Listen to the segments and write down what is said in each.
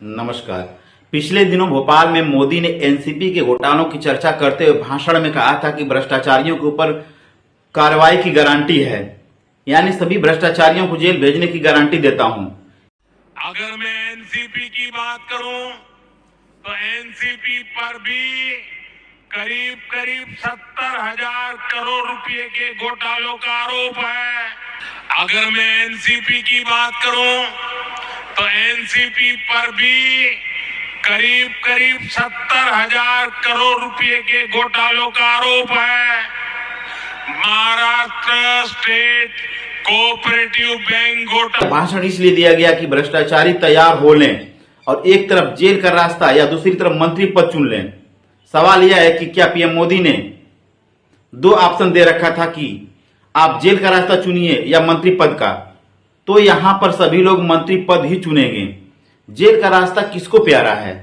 नमस्कार। पिछले दिनों भोपाल में मोदी ने एनसीपी के घोटालों की चर्चा करते हुए भाषण में कहा था कि भ्रष्टाचारियों के ऊपर कार्रवाई की गारंटी है, यानी सभी भ्रष्टाचारियों को जेल भेजने की गारंटी देता हूं। अगर मैं एनसीपी की बात करूं तो एनसीपी पर भी करीब करीब 70,000 करोड़ रुपए के घोटालों का आरोप है। अगर मैं एनसीपी की बात करूं तो एनसीपी पर भी करीब करीब 70,000 करोड़ रुपए के घोटालों का आरोप है। महाराष्ट्र स्टेट कोऑपरेटिव बैंक घोटाला भाषण इसलिए दिया गया कि भ्रष्टाचारी तैयार हो लें और एक तरफ जेल का रास्ता या दूसरी तरफ मंत्री पद चुन लें। सवाल यह है कि क्या पीएम मोदी ने दो ऑप्शन दे रखा था कि आप जेल का रास्ता चुनिए या मंत्री पद का, तो यहां पर सभी लोग मंत्री पद ही चुनेंगे। जेल का रास्ता किसको प्यारा है?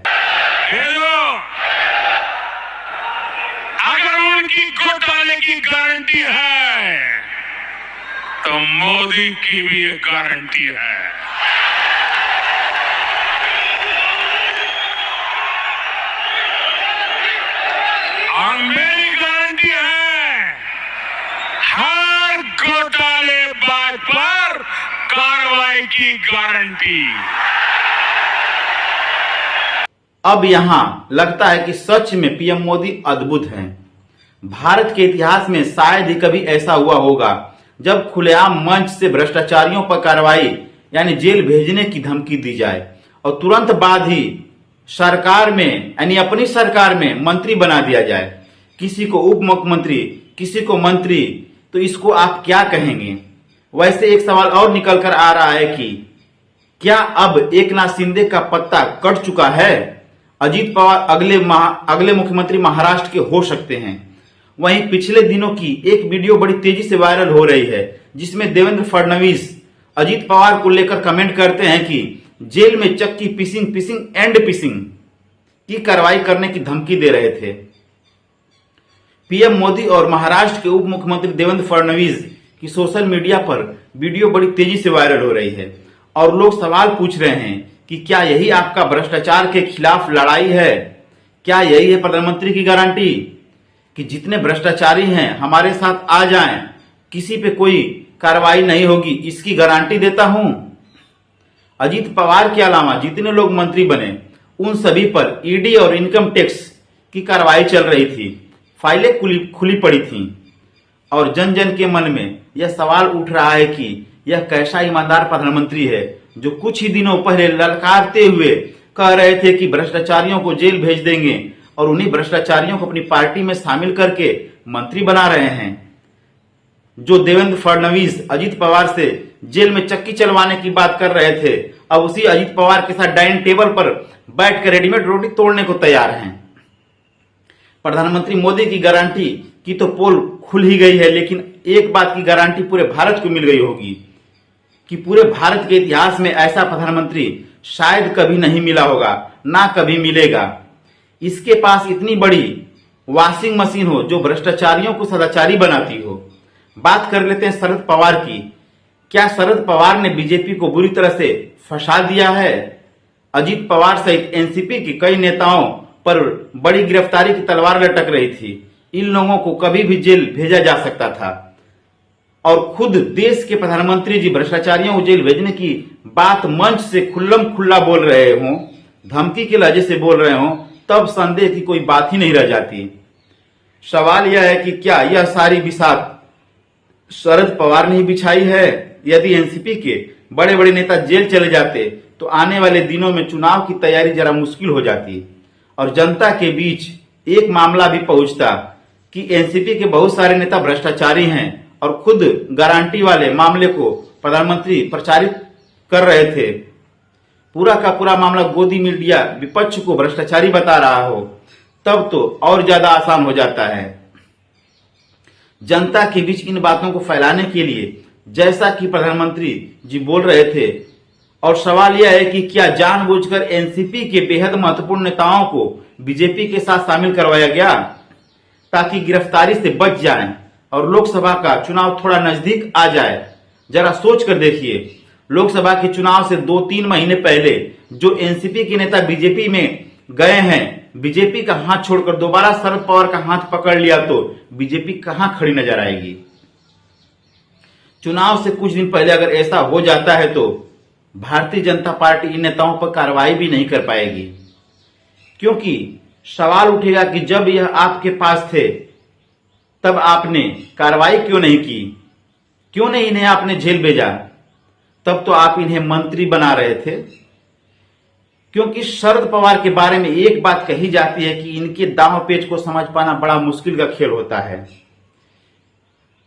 अगर उनकी घोटाले की गारंटी है तो मोदी की भी एक गारंटी है। और मेरी गारंटी है हर घोटालेबाज पर कार्रवाई की गारंटी। अब यहां लगता है कि सच में पीएम मोदी अद्भुत हैं। भारत के इतिहास में शायद ही कभी ऐसा हुआ होगा जब खुलेआम मंच से भ्रष्टाचारियों पर कार्रवाई यानी जेल भेजने की धमकी दी जाए और तुरंत बाद ही सरकार में यानी अपनी सरकार में मंत्री बना दिया जाए, किसी को उप मुख्यमंत्री, किसी को मंत्री, तो इसको आप क्या कहेंगे? वैसे एक सवाल और निकल कर आ रहा है कि क्या अब एकनाथ शिंदे का पत्ता कट चुका है? अजीत पवार अगले मुख्यमंत्री महाराष्ट्र के हो सकते हैं। वहीं पिछले दिनों की एक वीडियो बड़ी तेजी से वायरल हो रही है जिसमें देवेंद्र फडणवीस अजीत पवार को लेकर कमेंट करते हैं कि जेल में चक्की पिसिंग एंड पिसिंग की कार्रवाई करने की धमकी दे रहे थे। पीएम मोदी और महाराष्ट्र के उप मुख्यमंत्री देवेंद्र फडणवीस की सोशल मीडिया पर वीडियो बड़ी तेजी से वायरल हो रही है और लोग सवाल पूछ रहे हैं कि क्या यही आपका भ्रष्टाचार के खिलाफ लड़ाई है? क्या यही है प्रधानमंत्री की गारंटी कि जितने भ्रष्टाचारी हैं हमारे साथ आ जाएं, किसी पे कोई कार्रवाई नहीं होगी, इसकी गारंटी देता हूं। अजीत पवार के अलावा जितने लोग मंत्री बने उन सभी पर ईडी और इनकम टैक्स की कार्रवाई चल रही थी, फाइलें खुली पड़ी थीं और जन जन के मन में यह सवाल उठ रहा है कि यह कैसा ईमानदार प्रधानमंत्री है जो कुछ ही दिनों पहले ललकारते हुए कह रहे थे कि भ्रष्टाचारियों को जेल भेज देंगे और उन्हीं भ्रष्टाचारियों को अपनी पार्टी में शामिल करके मंत्री बना रहे हैं। जो देवेंद्र फडणवीस अजीत पवार से जेल में चक्की चलवाने की बात कर रहे थे, अब उसी अजीत पवार के साथ डाइनिंग टेबल पर बैठकर रेडीमेड रोटी तोड़ने को तैयार हैं। प्रधानमंत्री मोदी की गारंटी की तो पोल खुल ही गई है, लेकिन एक बात की गारंटी पूरे भारत को मिल गई होगी कि पूरे भारत के इतिहास में ऐसा प्रधानमंत्री शायद कभी नहीं मिला होगा, ना कभी मिलेगा। इसके पास इतनी बड़ी वॉशिंग मशीन हो जो भ्रष्टाचारियों को सदाचारी बनाती हो। बात कर लेते हैं शरद पवार की। क्या शरद पवार ने बीजेपी को बुरी तरह से फंसा दिया है? अजीत पवार सहित एनसीपी के कई नेताओं पर बड़ी गिरफ्तारी की तलवार लटक रही थी। इन लोगों को कभी भी जेल भेजा जा सकता था और खुद देश के प्रधानमंत्री जी भ्रष्टाचारियों को जेल भेजने की बात मंच से खुल्लम खुल्ला बोल रहे हों, धमकी के लहजे से बोल रहे हों, तब संदेह की कोई बात ही नहीं रह जाती। सवाल यह है कि क्या यह सारी बिसात शरद पवार ने ही बिछाई है? यदि एनसीपी के बड़े बड़े नेता जेल चले जाते तो आने वाले दिनों में चुनाव की तैयारी जरा मुश्किल हो जाती और जनता के बीच एक मामला भी पहुंचता कि एनसीपी के बहुत सारे नेता भ्रष्टाचारी हैं और खुद गारंटी वाले मामले को प्रधानमंत्री प्रचारित कर रहे थे। पूरा का पूरा मामला गोदी मीडिया विपक्ष को भ्रष्टाचारी बता रहा हो, तब तो और ज्यादा आसान हो जाता है। जनता के बीच इन बातों को फैलाने के लिए जैसा कि प्रधानमंत्री जी बोल रहे थे, और सवाल यह है कि क्या जानबूझकर एनसीपी के बेहद महत्वपूर्ण नेताओं को बीजेपी के साथ शामिल करवाया गया ताकि गिरफ्तारी से बच जाएं और लोकसभा का चुनाव थोड़ा नजदीक आ जाए? जरा सोच कर देखिए। लोकसभा के चुनाव से 2-3 महीने पहले जो एनसीपी के नेता बीजेपी में गए हैं, बीजेपी का हाथ छोड़कर दोबारा शरद पवार का हाथ पकड़ लिया तो बीजेपी कहां खड़ी नजर आएगी। चुनाव से कुछ दिन पहले अगर ऐसा हो जाता है तो भारतीय जनता पार्टी इन नेताओं पर कार्रवाई भी नहीं कर पाएगी, क्योंकि सवाल उठेगा कि जब यह आपके पास थे तब आपने कार्रवाई क्यों नहीं की, क्यों नहीं इन्हें आपने जेल भेजा, तब तो आप इन्हें मंत्री बना रहे थे। क्योंकि शरद पवार के बारे में एक बात कही जाती है कि इनके दांव पेच को समझ पाना बड़ा मुश्किल का खेल होता है।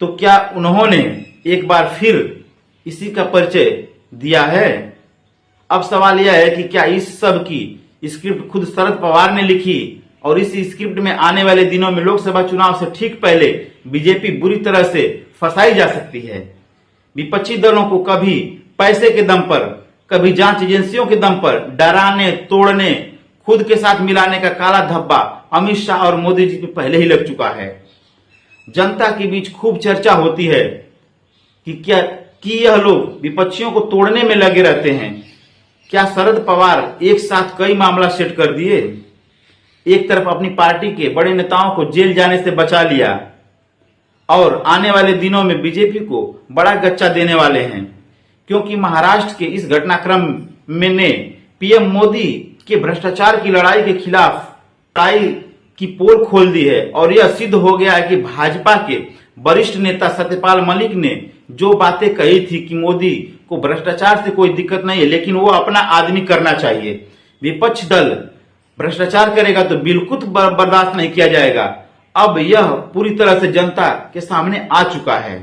तो क्या उन्होंने एक बार फिर इसी का परिचय दिया है? अब सवाल यह है कि क्या इस सब की स्क्रिप्ट खुद शरद पवार ने लिखी और इस स्क्रिप्ट में आने वाले दिनों में लोकसभा चुनाव से ठीक पहले बीजेपी बुरी तरह से फंसाई जा सकती है। विपक्षी दलों को कभी पैसे के दम पर, कभी जांच एजेंसियों के दम पर डराने, तोड़ने, खुद के साथ मिलाने का काला धब्बा अमित शाह और मोदी जी पे पहले ही लग चुका है। जनता के बीच खूब चर्चा होती है कि यह लोग विपक्षियों को तोड़ने में लगे रहते हैं। क्या शरद पवार एक साथ कई मामला सेट कर दिए? एक तरफ अपनी पार्टी के बड़े नेताओं को जेल जाने से बचा लिया और आने वाले दिनों में बीजेपी को बड़ा गच्चा देने वाले हैं, क्योंकि महाराष्ट्र के इस घटनाक्रम में ने पीएम मोदी के भ्रष्टाचार की लड़ाई के खिलाफ लड़ाई की पोल खोल दी है और यह सिद्ध हो गया है कि भाजपा के वरिष्ठ नेता सत्यपाल मलिक ने जो बातें कही थी कि मोदी को भ्रष्टाचार से कोई दिक्कत नहीं है, लेकिन वो अपना आदमी करना चाहिए, विपक्ष दल भ्रष्टाचार करेगा तो बिल्कुल बर्दाश्त नहीं किया जाएगा। अब यह पूरी तरह से जनता के सामने आ चुका है।